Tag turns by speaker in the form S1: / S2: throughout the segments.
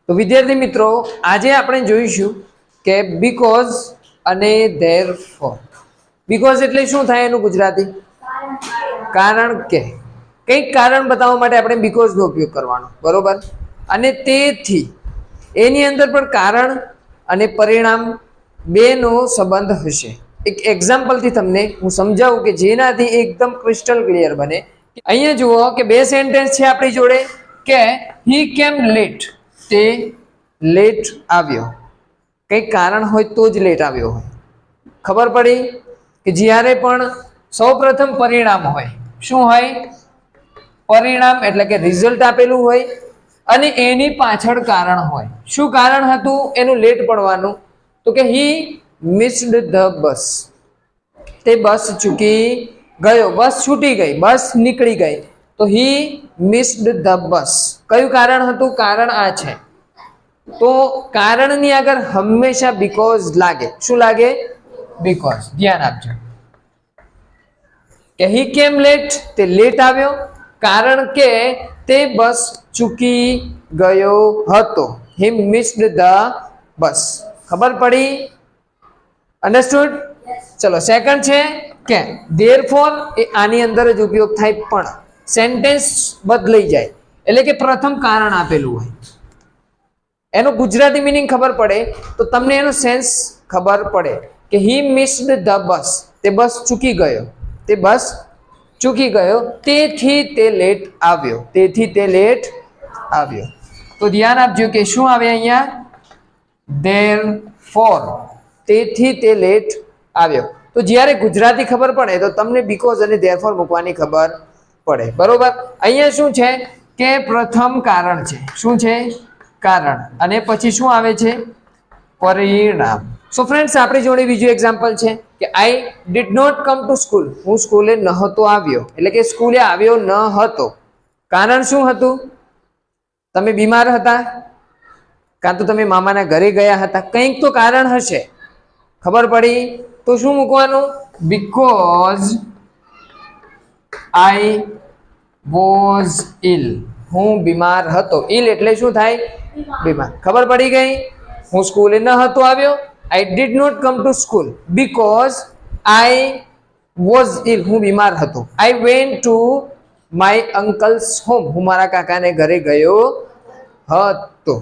S1: તો વિદ્યાર્થી મિત્રો, આજે આપણે જોઈશું કે બીકોઝ અને ધેરફોર. બીકોઝ એટલે શું થાય એનું ગુજરાતી? કારણ કે. કંઈક કારણ બતાવવા માટે આપણે બીકોઝ નો ઉપયોગ કરવાનો, બરોબર? અને તેથી એની અંદર પણ કારણ અને પરિણામ બેનો સંબંધ હશે. એક એક્ઝામ્પલ થી તમને હું સમજાવું કે જેનાથી એકદમ ક્રિસ્ટલ ક્લિયર બને. અહીંયા જુઓ કે બે સેન્ટેન્સ છે આપણી જોડે કે હી કેમ લેટ, તે લેટ આવ્યો. કંઈક કારણ હોય તો જ લેટ આવ્યો હોય. ખબર પડી કે જ્યારે પણ સૌપ્રથમ પરિણામ હોય, શું હોય? પરિણામ એટલે કે રિઝલ્ટ આપેલું હોય અને એની પાછળ કારણ હોય. શું કારણ હતું એનું લેટ પડવાનું? તો કે હી મિસ્ડ ધ બસ, તે બસ ચૂકી ગયો. બસ છૂટી ગઈ, બસ નીકળી ગઈ, તો હી મિસ્ડ ધ બસ. કયું કારણ હતું? કારણ આ છે. તો કારણની આગળ હંમેશા બીકોઝ લાગે. શું લાગે? બીકોઝ. ધ્યાન આપજો કે હી કેમ લેટ, તે લેટ આવ્યો કારણ કે તે બસ ચૂકી ગયો હતો. હી મિસ્ડ ધ બસ. ખબર પડી? અન્ડરસ્ટુડ? ચલો, સેકન્ડ છે કે ધેરફોર. એ આની અંદર જ ઉપયોગ થાય પણ સેન્ટેન્સ બદલાઈ જાય. એટલે કે પ્રથમ કારણ આપેલું હોય, એનો ગુજરાતી મીનિંગ ખબર પડે તો તમને એનો સેન્સ ખબર પડે કે હી મિસ્ડ ધ બસ, તે બસ ચૂકી ગયો, તે બસ ચૂકી ગયો, તેથી તે લેટ આવ્યો, તેથી તે લેટ આવ્યો. તો ધ્યાન આપજો કે શું આવે અહીંયા? ધેરફોર. તેથી તે લેટ આવ્યો. તો જ્યારે ગુજરાતી ખબર પડે તો તમને બીકોઝ અને ધેરફોર મૂકવાની ખબર પડે, બરોબર? અહીંયા શું છે કે પ્રથમ કારણ છે. શું છે? કારણ. અને પછી શું આવે છે? પરિણામ. સો ફ્રેન્ડ્સ, આપણી જોડે બીજું એક્ઝામ્પલ છે કે I did not come to school. હું સ્કૂલે નહોતો આવ્યો, એટલે કે સ્કૂલે આવ્યો ન હતો. કારણ શું હતું? તમે બીમાર હતા, કાં તો તમે મામાના ઘરે ગયા હતા. કંઈક તો કારણ હશે. ખબર પડી? તો શું મૂકવાનું? Because I was ill. હું બીમાર હતો. ઇલ એટલે શું થાય? બીમાર. ખબર પડી ગઈ? હું સ્કૂલે ન હતો આવ્યો. I did not come to school because I was ill. હું બીમાર હતો. I went to my uncle's home. હું મારા કાકાને ઘરે ગયો હતો,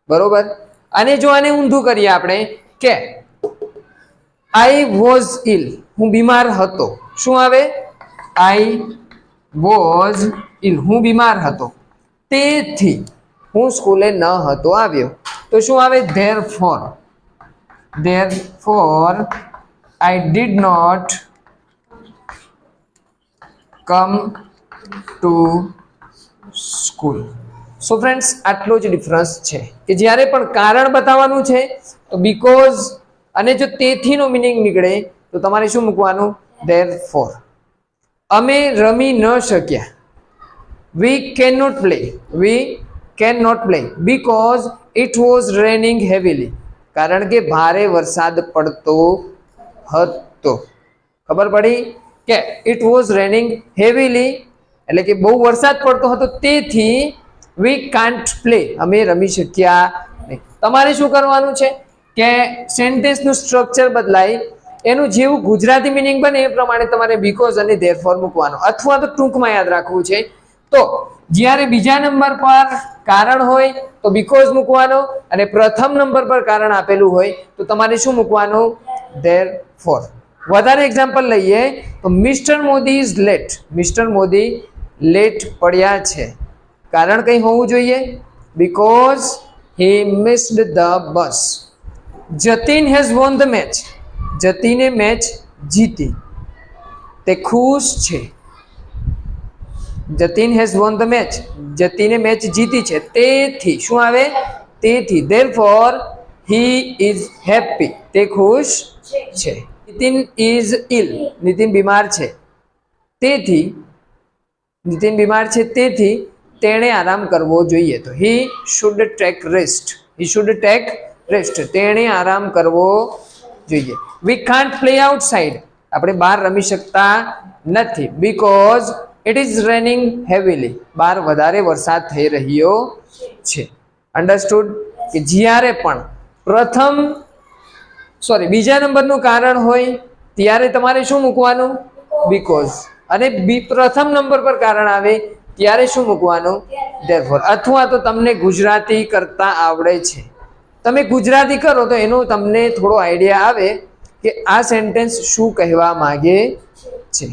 S1: બરોબર? અને જો આને ઊંધું કરીએ આપણે કે આઈ વોઝ ઇલ. હું બીમાર હતો. શું આવે? આઈ વોઝ ઇલ. હું બીમાર હતો, તેથી હું સ્કૂલે ન હતો આવ્યો. તો શું આવે? Therefore. Therefore I did not come to school. So friends, આટલો જ ડિફરન્સ છે કે જ્યારે પણ કારણ બતાવવાનું છે તો બીકોઝ, અને જો તેથી નો મિનિંગ નીકળે તો તમારે શું મૂકવાનું? ધેરફોર. અમે રમી ન શક્યા. We can not play. We can not play because it was raining heavily. કારણ કે ભારે વરસાદ પડતો હતો. ખબર પડી કે ઇટ વોઝ રેનિંગ હેવીલી એટલે કે બહુ વરસાદ પડતો હતો, તેથી વી કાન્ટ પ્લે. અમે રમી શક્યા નહીં. તમારે શું કરવાનું છે કે સેન્ટેન્સનું સ્ટ્રક્ચર બદલાય, એનું જેવું ગુજરાતી મિનિંગ બને એ પ્રમાણે તમારે બીકોઝ અને ધેરફોર મૂકવાનો, અથવા તો ટૂંકમાં યાદ રાખવું છે. તો જ્યારે બીજા નંબર પર કારણ હોય તો બીકોઝ મૂકવાનો, અને પ્રથમ નંબર પર કારણ આપેલું હોય તો તમારે શું મૂકવાનું? ધેરફોર. વધારે એક્ઝામ્પલ લઈએ તો mister Modi is late. Mister Modi late પડ્યા છે. કારણ કંઈ હોવું જોઈએ? Because he missed the bus. Jatin has won the match. જતીને મેચ જીતી, તે ખુશ છે. Jatin has won the match. જતીને મેચ જીતી છે, તેથી શું આવે? તેથી. Therefore he is happy. તે ખુશ છે. નીતિન ઇઝ ઇલ. નીતિન બીમાર છે, તેથી નીતિન બીમાર છે, તેથી તેણે આરામ કરવો જોઈએ. તો he should take rest. He should take rest. તેણે આરામ કરવો જોઈએ. We can't play outside. આપણે બહાર રમી શકતા નથી because it is raining heavily. બહાર વધારે વરસાદ થઈ રહ્યો છે. અન્ડરસ્ટુડ? કે જ્યારે પણ બીજા નંબરનું કારણ હોય ત્યારે તમારે શું મૂકવાનું? બીકોઝ. અને પ્રથમ નંબર પર કારણ આવે ત્યારે શું મૂકવાનું? ધેરફોર. અથવા તો તમને ગુજરાતી કરતા આવડે છે, તમે ગુજરાતી કરો તો એનો તમને થોડો આઈડિયા આવે કે આ સેન્ટેન્સ શું કહેવા માંગે છે.